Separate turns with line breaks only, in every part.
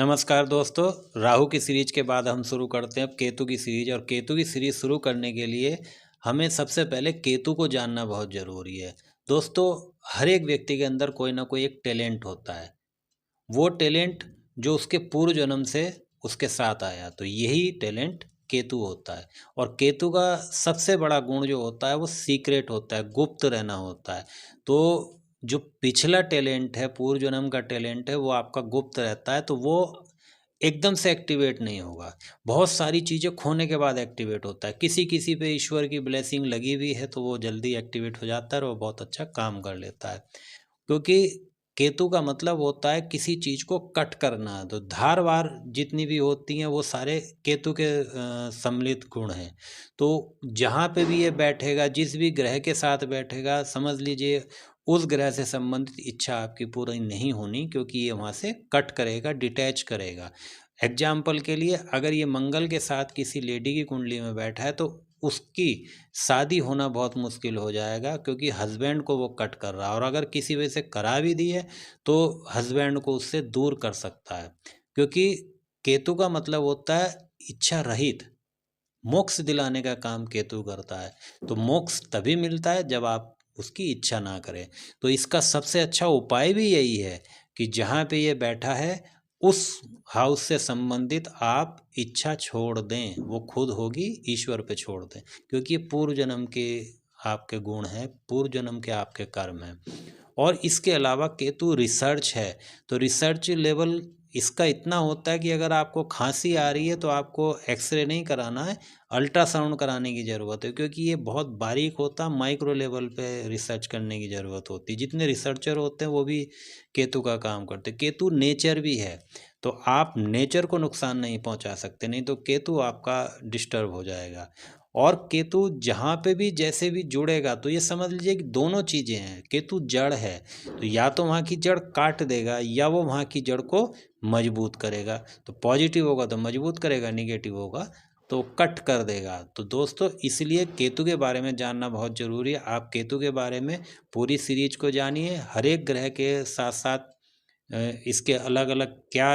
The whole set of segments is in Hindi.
नमस्कार दोस्तों। राहु की सीरीज के बाद हम शुरू करते हैं अब केतु की सीरीज। और केतु की सीरीज शुरू करने के लिए हमें सबसे पहले केतु को जानना बहुत ज़रूरी है। दोस्तों, हर एक व्यक्ति के अंदर कोई ना कोई एक टैलेंट होता है। वो टैलेंट जो उसके पूर्व जन्म से उसके साथ आया, तो यही टैलेंट केतु होता है। और केतु का सबसे बड़ा गुण जो होता है वो सीक्रेट होता है, गुप्त रहना होता है। तो जो पिछला टैलेंट है, पूर्व जन्म का टैलेंट है, वो आपका गुप्त रहता है, तो वो एकदम से एक्टिवेट नहीं होगा। बहुत सारी चीज़ें खोने के बाद एक्टिवेट होता है। किसी किसी पे ईश्वर की ब्लेसिंग लगी हुई है तो वो जल्दी एक्टिवेट हो जाता है और वो बहुत अच्छा काम कर लेता है। क्योंकि केतु का मतलब होता है किसी चीज़ को कट करना। तो धारवार जितनी भी होती हैं वो सारे केतु के सम्मिलित गुण हैं। तो जहाँ पे भी ये बैठेगा, जिस भी ग्रह के साथ बैठेगा, समझ लीजिए उस ग्रह से संबंधित इच्छा आपकी पूरी नहीं होनी, क्योंकि ये वहाँ से कट करेगा, डिटैच करेगा। एग्जाम्पल के लिए, अगर ये मंगल के साथ किसी लेडी की कुंडली में बैठा है तो उसकी शादी होना बहुत मुश्किल हो जाएगा, क्योंकि हस्बैंड को वो कट कर रहा है। और अगर किसी वजह से करा भी दी है तो हस्बैंड को उससे दूर कर सकता है। क्योंकि केतु का मतलब होता है इच्छा रहित, मोक्ष दिलाने का काम केतु करता है। तो मोक्ष तभी मिलता है जब आप उसकी इच्छा ना करें। तो इसका सबसे अच्छा उपाय भी यही है कि जहाँ पे ये बैठा है उस हाउस से संबंधित आप इच्छा छोड़ दें, वो खुद होगी, ईश्वर पे छोड़ दें। क्योंकि ये पूर्व जन्म के आपके गुण हैं, पूर्व जन्म के आपके कर्म हैं। और इसके अलावा केतु रिसर्च है। तो रिसर्च लेवल इसका इतना होता है कि अगर आपको खांसी आ रही है तो आपको एक्सरे नहीं कराना है, अल्ट्रासाउंड कराने की ज़रूरत है। क्योंकि ये बहुत बारीक होता है, माइक्रो लेवल पे रिसर्च करने की ज़रूरत होती है। जितने रिसर्चर होते हैं वो भी केतु का काम करते हैं। केतु नेचर भी है, तो आप नेचर को नुकसान नहीं पहुंचा सकते, नहीं तो केतु आपका डिस्टर्ब हो जाएगा। और केतु जहाँ पे भी जैसे भी जुड़ेगा तो ये समझ लीजिए कि दोनों चीज़ें हैं। केतु जड़ है, तो या तो वहाँ की जड़ काट देगा या वो वहाँ की जड़ को मजबूत करेगा। तो पॉजिटिव होगा तो मजबूत करेगा, निगेटिव होगा तो कट कर देगा। तो दोस्तों, इसलिए केतु के बारे में जानना बहुत ज़रूरी है। आप केतु के बारे में पूरी सीरीज को जानिए। हर एक ग्रह के साथ साथ इसके अलग अलग क्या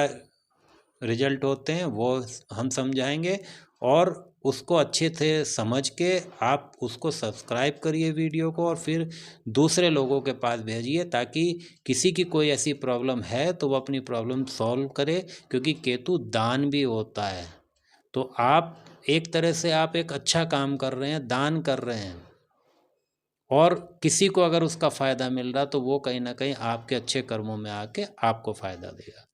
रिजल्ट होते हैं वो हम समझाएंगे। और उसको अच्छे से समझ के आप उसको सब्सक्राइब करिए वीडियो को, और फिर दूसरे लोगों के पास भेजिए, ताकि किसी की कोई ऐसी प्रॉब्लम है तो वो अपनी प्रॉब्लम सॉल्व करे। क्योंकि केतु दान भी होता है। तो आप एक तरह से आप एक अच्छा काम कर रहे हैं, दान कर रहे हैं, और किसी को अगर उसका फ़ायदा मिल रहा तो वो कहीं ना कहीं आपके अच्छे कर्मों में आके आपको फ़ायदा देगा।